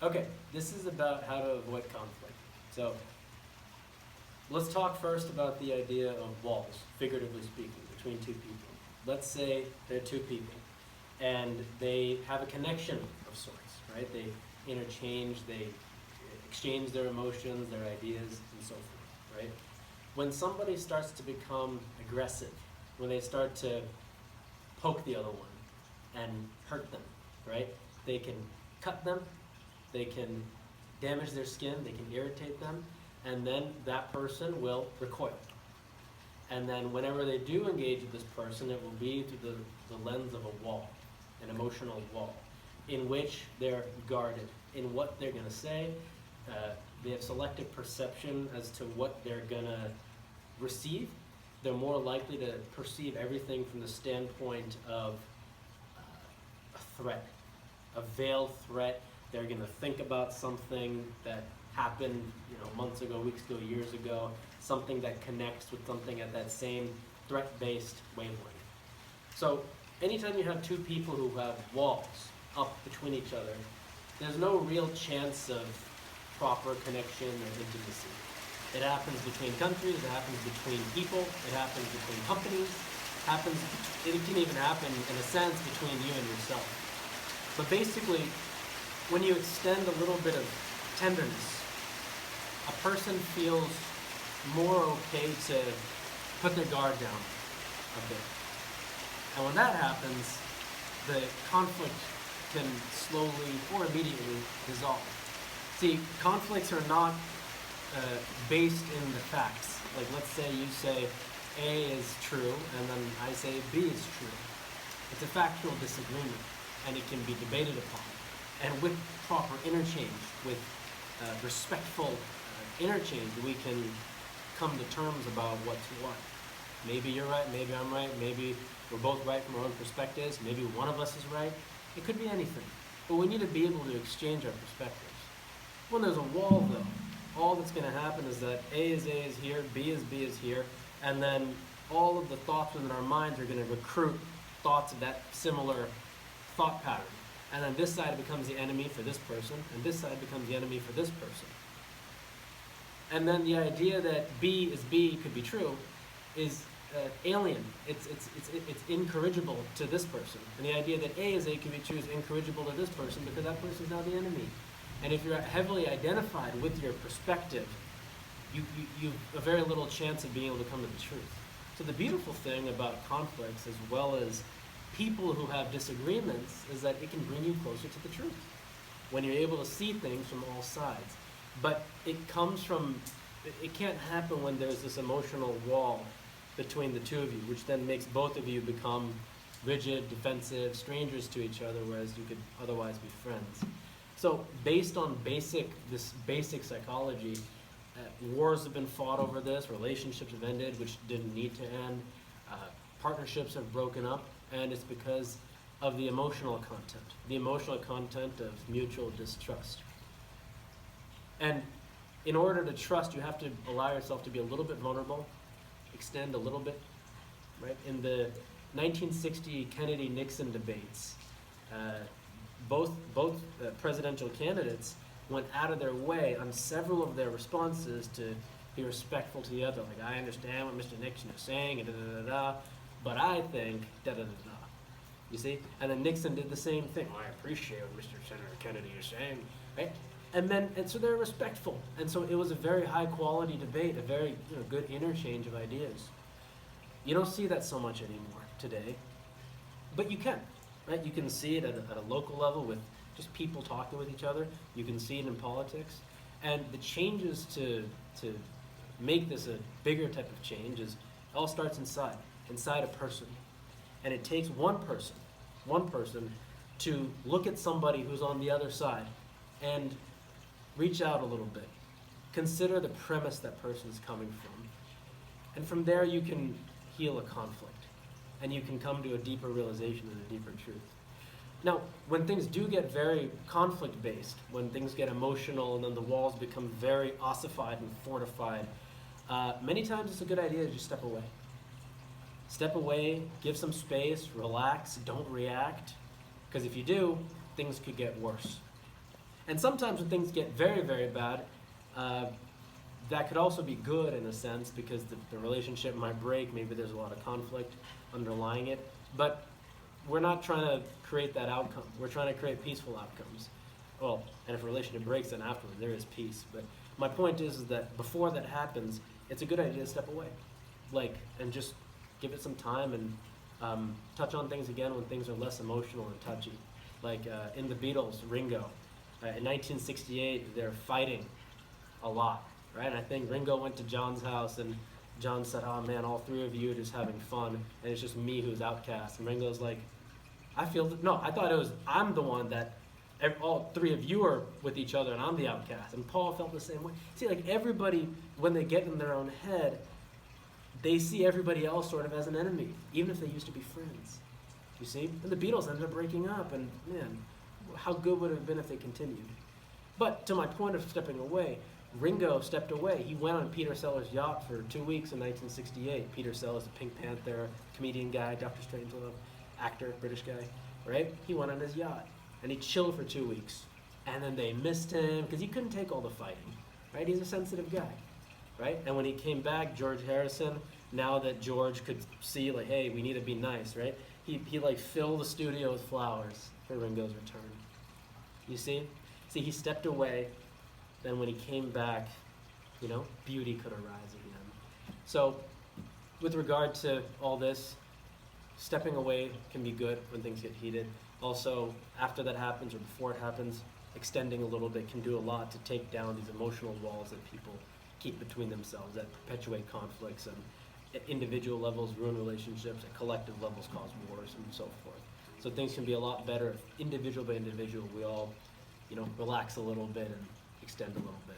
Okay, this is about how to avoid conflict. So let's talk first about the idea of walls, figuratively speaking, between two people. Let's say there are two people and they have a connection of sorts, right? They interchange, they exchange their emotions, their ideas, and so forth, right? When somebody starts to become aggressive, when they start to poke the other one and hurt them, right? They can cut them, they can damage their skin, they can irritate them, and then that person will recoil. And then whenever they do engage with this person, it will be through the lens of a wall, an emotional wall, in which they're guarded in what they're gonna say. They have selective perception as to what they're gonna receive. They're more likely to perceive everything from the standpoint of a threat, a veiled threat. They're gonna think about something that happened, months ago, weeks ago, years ago, something that connects with something at that same threat-based wavelength. So anytime you have two people who have walls up between each other, there's no real chance of proper connection or intimacy. It happens between countries, it happens between people, it happens between companies, it can even happen in a sense between you and yourself. But basically, when you extend a little bit of tenderness, a person feels more okay to put their guard down a bit. And when that happens, the conflict can slowly or immediately dissolve. See, conflicts are not based in the facts. Like, let's say you say A is true, and then I say B is true. It's a factual disagreement, and it can be debated upon. And with proper interchange, with respectful interchange, we can come to terms about what's what. Maybe you're right, maybe I'm right, maybe we're both right from our own perspectives, maybe one of us is right. It could be anything. But we need to be able to exchange our perspectives. When there's a wall, though, all that's going to happen is that A is here, B is here, and then all of the thoughts within our minds are going to recruit thoughts of that similar thought pattern. And then this side becomes the enemy for this person, and this side becomes the enemy for this person. And then the idea that B is B could be true is alien. It's incorrigible to this person. And the idea that A is A could be true is incorrigible to this person because that person is now the enemy. And if you're heavily identified with your perspective, you have a very little chance of being able to come to the truth. So the beautiful thing about conflicts, as well as people who have disagreements, is that it can bring you closer to the truth when you're able to see things from all sides. But it can't happen when there's this emotional wall between the two of you, which then makes both of you become rigid, defensive, strangers to each other, whereas you could otherwise be friends. So based on this basic psychology, wars have been fought over this, relationships have ended, which didn't need to end, partnerships have broken up, and it's because of the emotional content of mutual distrust. And in order to trust, you have to allow yourself to be a little bit vulnerable, extend a little bit, right? In the 1960 Kennedy-Nixon debates, both presidential candidates went out of their way on several of their responses to be respectful to the other. Like, I understand what Mr. Nixon is saying, and da-da-da-da, but I think da-da-da-da. You see? And then Nixon did the same thing. Well, I appreciate what Mr. Senator Kennedy is saying, right? And so they're respectful. And so it was a very high quality debate, a very good interchange of ideas. You don't see that so much anymore today, but you can, right? You can see it at a local level with just people talking with each other. You can see it in politics. And the changes to make this a bigger type of change is, it all starts inside a person. And it takes one person to look at somebody who's on the other side and reach out a little bit. Consider the premise that person's coming from. And from there you can heal a conflict. And you can come to a deeper realization and a deeper truth. Now, when things do get very conflict-based, when things get emotional and then the walls become very ossified and fortified, many times it's a good idea to just step away. Step away, give some space, relax, don't react. Because if you do, things could get worse. And sometimes when things get very, very bad, that could also be good in a sense because the relationship might break. Maybe there's a lot of conflict underlying it. But we're not trying to create that outcome. We're trying to create peaceful outcomes. Well, and if a relationship breaks, then afterward there is peace. But my point is that before that happens, it's a good idea to step away, and just give it some time and touch on things again when things are less emotional and touchy. In the Beatles, Ringo, in 1968, they're fighting a lot, right? And I think Ringo went to John's house and John said, "Oh man, all three of you are just having fun, and it's just me who's outcast." And Ringo's like, I thought it was, I'm the one that all three of you are with each other and I'm the outcast. And Paul felt the same way. See, everybody, when they get in their own head, they see everybody else sort of as an enemy, even if they used to be friends. You see? And the Beatles ended up breaking up, and man, how good would it have been if they continued? But to my point of stepping away, Ringo stepped away. He went on Peter Sellers' yacht for 2 weeks in 1968. Peter Sellers, the Pink Panther, comedian guy, Dr. Strangelove, actor, British guy, right? He went on his yacht, and he chilled for 2 weeks. And then they missed him, because he couldn't take all the fighting, right? He's a sensitive guy, right? And when he came back, George Harrison, now that George could see, hey, we need to be nice, right? He filled the studio with flowers for Ringo's return. You see? See, he stepped away. Then when he came back, beauty could arise again. So with regard to all this, stepping away can be good when things get heated. Also, after that happens or before it happens, extending a little bit can do a lot to take down these emotional walls that people keep between themselves, that perpetuate conflicts, and at individual levels ruin relationships, at collective levels cause wars, and so forth. So things can be a lot better if individual by individual we all, relax a little bit and extend a little bit.